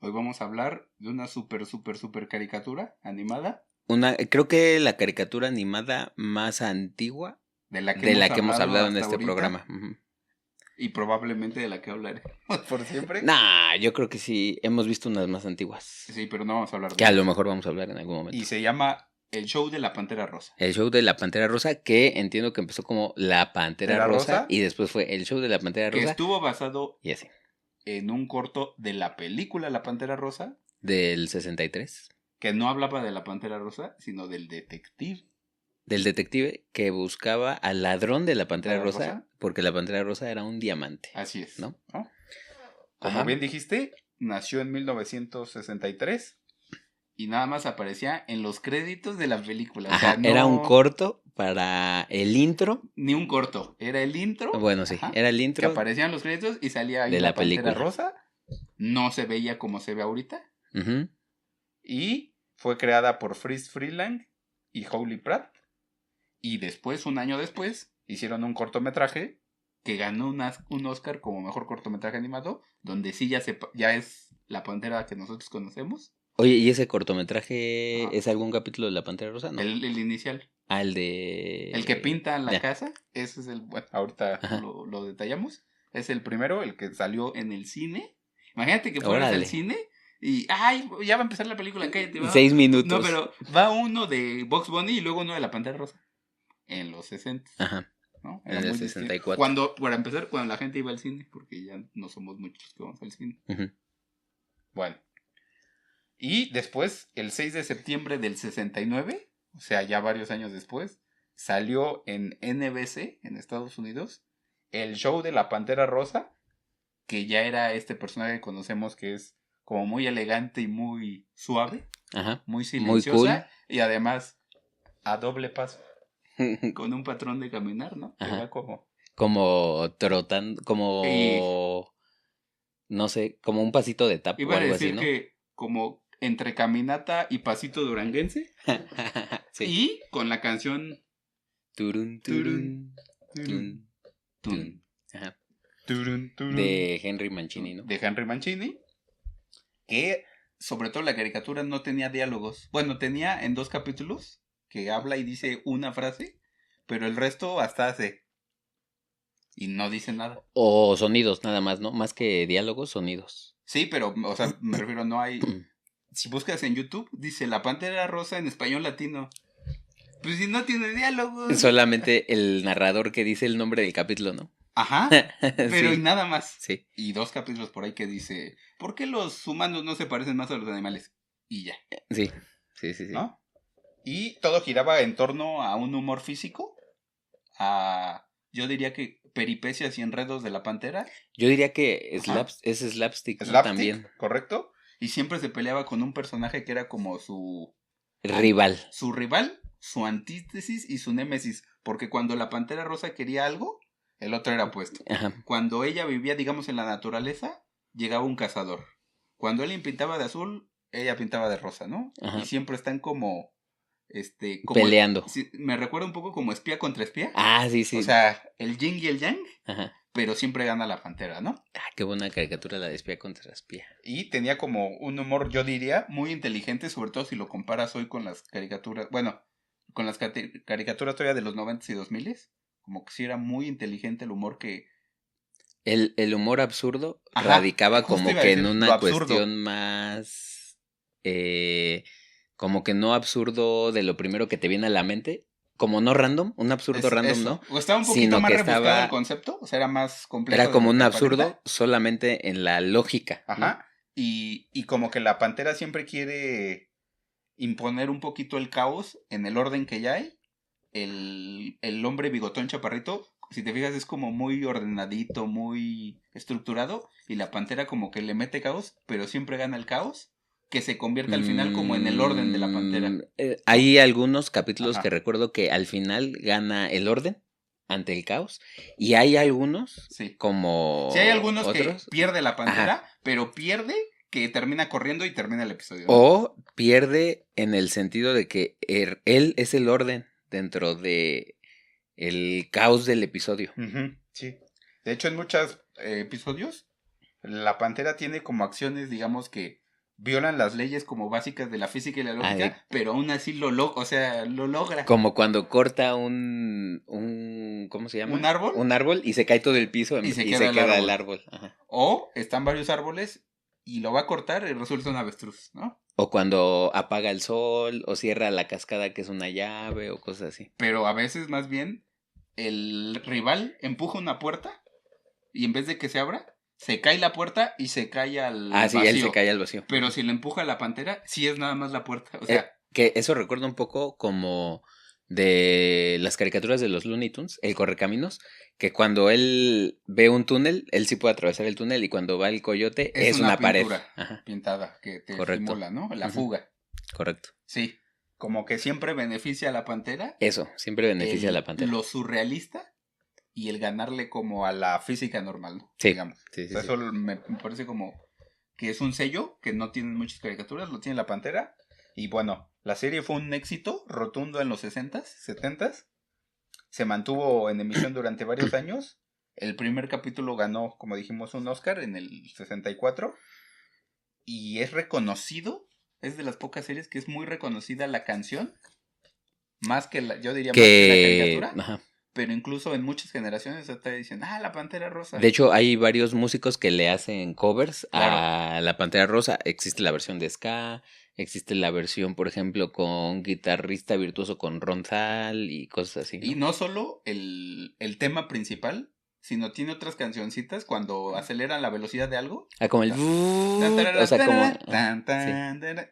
Hoy vamos a hablar de una super caricatura animada Creo que la caricatura animada más antigua de la que de hemos la que hemos hablado hablado en hasta este ahorita programa. Ujú. y probablemente de la que hablaremos por siempre. Nah, yo creo que sí, hemos visto unas más antiguas, Sí, pero no vamos a hablar que de a lo ellas. mejor vamos a hablar en algún Y momento. se llama El Show de la Pantera Rosa. El show de la Pantera Rosa, que entiendo que empezó como La Pantera Pantera Rosa, Rosa, y después fue El show de la Pantera que Rosa, estuvo basado y así, en un corto de la película La Pantera Rosa, del 63. que no hablaba de la Pantera Rosa, sino del detective Del detective que buscaba al ladrón de la Pantera Pantera Rosa, Rosa. porque la Pantera Rosa era un diamante, Así es, ¿no? ¿no? Como Ajá. bien dijiste, nació en 1963 y nada más aparecía en los créditos de la película. O sea, Ajá, era un no, corto para el intro. ni un corto. Era el intro, Bueno, sí, ajá, era el que intro aparecían los créditos y salía ahí de la la Pantera película. Rosa. No se veía como se ve ahorita. Ujú. Y fue creada por Fritz Freeland y Holy Pratt. Y después, un año después, hicieron un cortometraje que ganó un Oscar como mejor cortometraje animado, donde sí ya es la Pantera que nosotros conocemos. Oye, ¿y ese cortometraje Ajá. es algún capítulo de La Pantera Rosa? No. El inicial. Ah, el El que de... pinta la Ya. casa, ese es bueno, ahorita Ajá. lo detallamos. Es el primero, el que salió en el cine. Imagínate que fueras al Órale. cine y, ay, ya va a empezar la película, cállate, va. 6 No, minutos. pero va uno de Box Bunny y luego uno de la Pantera Rosa. En los 60, Ajá. ¿no? Era En el muy distinto. 64. Para empezar, cuando la gente iba al cine, porque ya no somos muchos que vamos al cine. Ujú. Bueno. Y después, el 6 de septiembre del 69, o sea, ya varios años después, salió en NBC, en Estados Unidos, el show de la Pantera Rosa, que ya era este personaje que conocemos que es como muy elegante y muy suave, Ajá. muy Muy cool. silenciosa y además a doble paso, con un patrón de caminar, ¿no? Que Ajá. va como... Como trotando, Y como... No sé, como un pasito de tap o iba a algo así, decir ¿no? que como entre caminata y pasito duranguense, Sí. y con la canción Turun, Turun, turun, turun, tun, tun, tun. Ajá. turun, turun, De Henry Mancini, ¿no? de Henry Mancini, que sobre todo la caricatura no tenía diálogos. Bueno, tenía en 2 capítulos que habla y dice una frase, pero el resto hasta hace y no dice nada. O sonidos nada más, ¿no? Más que diálogos, sonidos. Sí, pero, o sea, me refiero, no hay... Si buscas en YouTube, dice La Pantera Rosa en español latino. Pues si no tiene diálogos. Solamente el narrador que dice el nombre del capítulo, ¿no? Ajá, pero y Sí, nada más. sí, Y 2 capítulos por ahí que dice, ¿por qué los humanos no se parecen más a los animales? Y ya, sí, sí, sí, sí. ¿no? Y todo giraba en torno a un humor físico, yo diría que peripecias y enredos de la pantera. Yo diría que Ajá. es slapstick, ¿no? Slapstick, También. correcto. Y siempre se peleaba con un personaje que era como Rival. su rival, su antítesis y su némesis. Porque cuando la Pantera Rosa quería algo, el otro era opuesto. Ajá. Cuando ella vivía, digamos, en la naturaleza, llegaba un cazador. Cuando él pintaba de azul, ella pintaba de rosa, ¿no? Ajá. Y siempre están como, Peleando. me recuerda un poco como espía contra espía. Ah, sí, O sí. sea, el yin y el yang, Ajá. pero siempre gana la Pantera, ¿no? Ah, qué buena caricatura la de espía contra espía. Y tenía como un humor, yo diría, muy inteligente, sobre todo si lo comparas hoy con las caricaturas, bueno, con las caricaturas todavía de los 90 y 2000, como que sí era muy inteligente el humor que... El humor absurdo Ajá, radicaba justo como iba a que en decir, lo una absurdo. cuestión más... como que no absurdo de lo primero que te viene a la mente. Como no random, un absurdo random, Eso. ¿no? O estaba un poquito Sino más que rebuscado el estaba... concepto, o sea, era más complejo Era de como lo un que absurdo aparenta. solamente en la lógica, ¿no? Ajá. Y como que la Pantera siempre quiere imponer un poquito el caos en el orden que ya hay. El hombre bigotón chaparrito, si te fijas, es como muy ordenadito, muy estructurado. Y la Pantera como que le mete caos, pero siempre gana el caos, que se convierte al final como en el orden de la Pantera, ¿no? Hay algunos capítulos que Ajá. recuerdo que al final gana el orden ante el caos. Y hay algunos, Sí. como Sí hay algunos que otros, pierde la ajá, Pantera, pero pierde que termina corriendo y termina el episodio, ¿no? o pierde en el sentido de que él es el orden dentro de el caos del episodio. Ujú, sí. De hecho, en muchos episodios, la Pantera tiene como acciones, digamos que violan las leyes como básicas de la física y la lógica, pero aún así lo logra. Como cuando corta ¿cómo se llama? ¿Un árbol? Un árbol y se cae todo el piso y se queda el árbol. Ajá. O están varios árboles y lo va a cortar y resulta un avestruz, ¿no? O cuando apaga el sol, o cierra la cascada que es una llave, o cosas así. Pero a veces más bien el rival empuja una puerta y en vez de que se abra, se cae la puerta y se cae al vacío. Sí, él se cae al vacío. Pero si le empuja la pantera, sí es nada más la puerta. O sea, que eso recuerda un poco como de las caricaturas de los Looney Tunes, el Correcaminos, que cuando él ve un túnel, él sí puede atravesar el túnel, y cuando va el coyote es una pared pintada que te Correcto. simula, ¿no? La fuga. Correcto. Sí, como que siempre beneficia a la pantera. Eso, siempre beneficia a la pantera. Lo surrealista y el ganarle como a la física normal, ¿no? Sí, digamos. sí. Eso me parece como que es un sello que no tienen muchas caricaturas, lo tiene la pantera. Y bueno, la serie fue un éxito rotundo en los 60s, 70s. Se mantuvo en emisión durante varios años. El primer capítulo ganó, como dijimos, un Oscar en el 64. Y es reconocido, es de las pocas series que es muy reconocida la canción. Más que yo diría más que la caricatura. Ajá. Pero incluso en muchas generaciones hasta dicen, la Pantera Rosa. De hecho, hay varios músicos que le hacen covers a la Pantera Rosa. Existe la versión de ska, existe la versión, por ejemplo, con guitarrista virtuoso con Ronzal y cosas así, ¿no? Y no solo el tema principal, sino tiene otras cancioncitas cuando aceleran la velocidad de algo. Como el... O sea, como...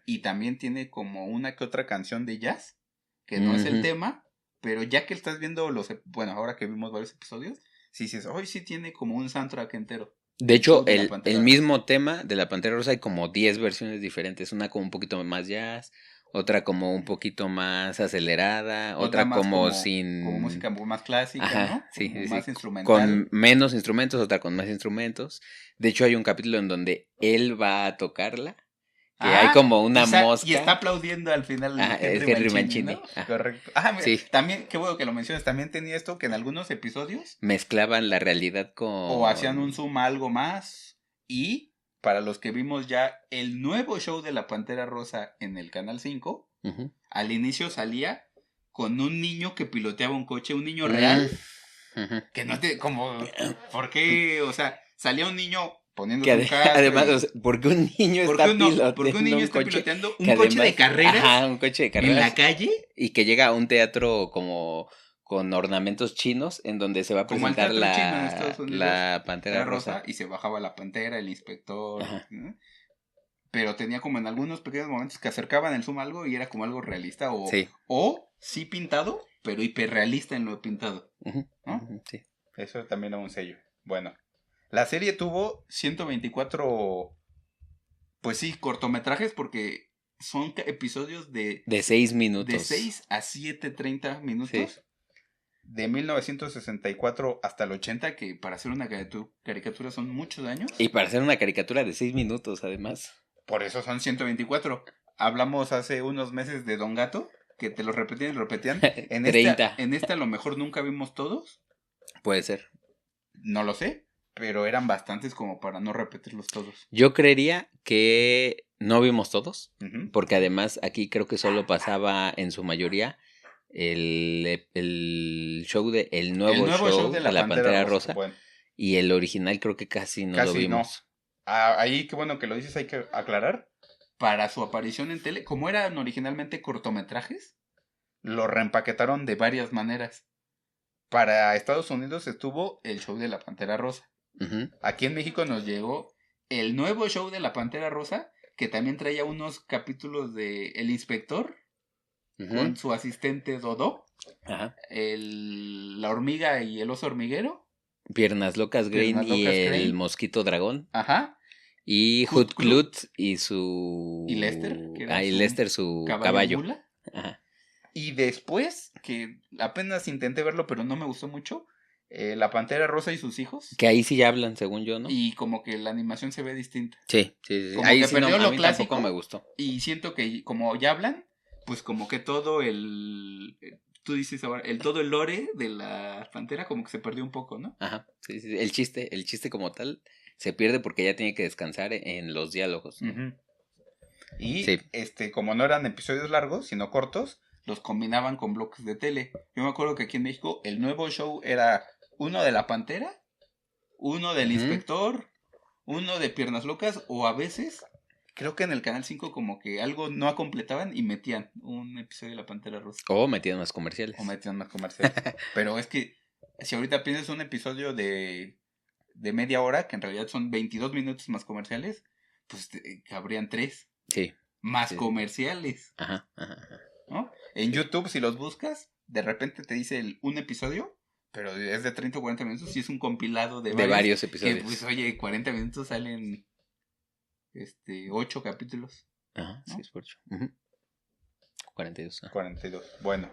Y también tiene como una que otra canción de jazz, que no es el tema, pero ya que estás viendo bueno, ahora que vimos varios episodios, sí dices, hoy sí tiene como un soundtrack entero. De hecho, el mismo tema de la Pantera Rosa hay como 10 versiones diferentes. Una como un poquito más jazz, otra como un poquito más acelerada, otra como sin... Como música más clásica, ¿no? Sí, más instrumental. Con menos instrumentos, otra con más instrumentos. De hecho, hay un capítulo en donde él va a tocarla, que hay como una mosca. Y está aplaudiendo al final Henry Mancini, ¿no? Correcto. Sí. También, qué bueno que lo mencionas, también tenía esto que en algunos episodios mezclaban la realidad con... O hacían un zoom a algo más. Y para los que vimos ya el nuevo show de la Pantera Rosa en el Canal 5, al inicio salía con un niño que piloteaba un coche, un niño real, que no te... como... ¿Por qué? O sea, salía un niño... poniéndose un casco. Además, ¿por qué un niño está piloteando un coche de carreras? Un coche de carreras. ¿En la calle? Y que llega a un teatro como con ornamentos chinos, en donde se va a presentar la Pantera Rosa. Y se bajaba la pantera, el inspector. ¿no? Pero tenía como en algunos pequeños momentos que acercaban el zoom a algo y era como algo realista. O sí pintado, pero hiperrealista en lo pintado. ¿no? Sí. Eso también era un sello. Bueno. La serie tuvo 124, pues sí, cortometrajes porque son episodios de 6 minutos. De 6 a 7:30 minutos. Sí. De 1964 hasta el 80, que para hacer una caricatura son muchos años. Y para hacer una caricatura de 6 minutos, además. Por eso son 124. Hablamos hace unos meses de Don Gato, que te lo repetían y repetían. En 30. En esta a lo mejor nunca vimos todos. Puede ser. No lo sé. Pero eran bastantes como para no repetirlos todos. Yo creería que no vimos todos, porque además aquí creo que solo pasaba en su mayoría el show de el nuevo show de la Pantera Rosa. Bueno. Y el original creo que casi lo vimos. No. Ahí qué bueno que lo dices, hay que aclarar. Para su aparición en tele, como eran originalmente cortometrajes, lo reempaquetaron de varias maneras. Para Estados Unidos estuvo el show de la Pantera Rosa. Aquí en México nos llegó el nuevo show de la Pantera Rosa, que también traía unos capítulos de El Inspector con su asistente Dodó, la hormiga y el oso hormiguero, Piernas Locas Green y el mosquito dragón, y Hoot Clut y su... y Lester, y Lester su caballo. Y después, que apenas intenté verlo pero no me gustó mucho, la Pantera Rosa y sus hijos. Que ahí sí ya hablan, según yo, ¿no? Y como que la animación se ve distinta. Sí. Como ahí que sí perdió lo clásico. Tampoco me gustó. Y siento que como ya hablan, pues como que todo tú dices ahora, todo el lore de la Pantera como que se perdió un poco, ¿no? Ajá, sí. El chiste como tal se pierde porque ya tiene que descansar en los diálogos, ¿no? Y Sí. como no eran episodios largos, sino cortos, los combinaban con bloques de tele. Yo me acuerdo que aquí en México el nuevo show era uno de la Pantera, uno del Inspector, uno de Piernas Locas, o a veces, creo que en el Canal 5 como que algo no completaban y metían un episodio de la Pantera Rosa. O metían más comerciales. O metían más comerciales. Pero es que si ahorita piensas un episodio de media hora, que en realidad son 22 minutos más comerciales, pues cabrían 3. Sí. Más Sí. comerciales. Ajá. ¿No? En YouTube, si los buscas, de repente te dice un episodio, pero es de 30 o 40 minutos y es un compilado de varios episodios. Que, pues, oye, 40 minutos salen 8 capítulos. Ajá, ¿no? sí, es por 8. 42. 42. Bueno,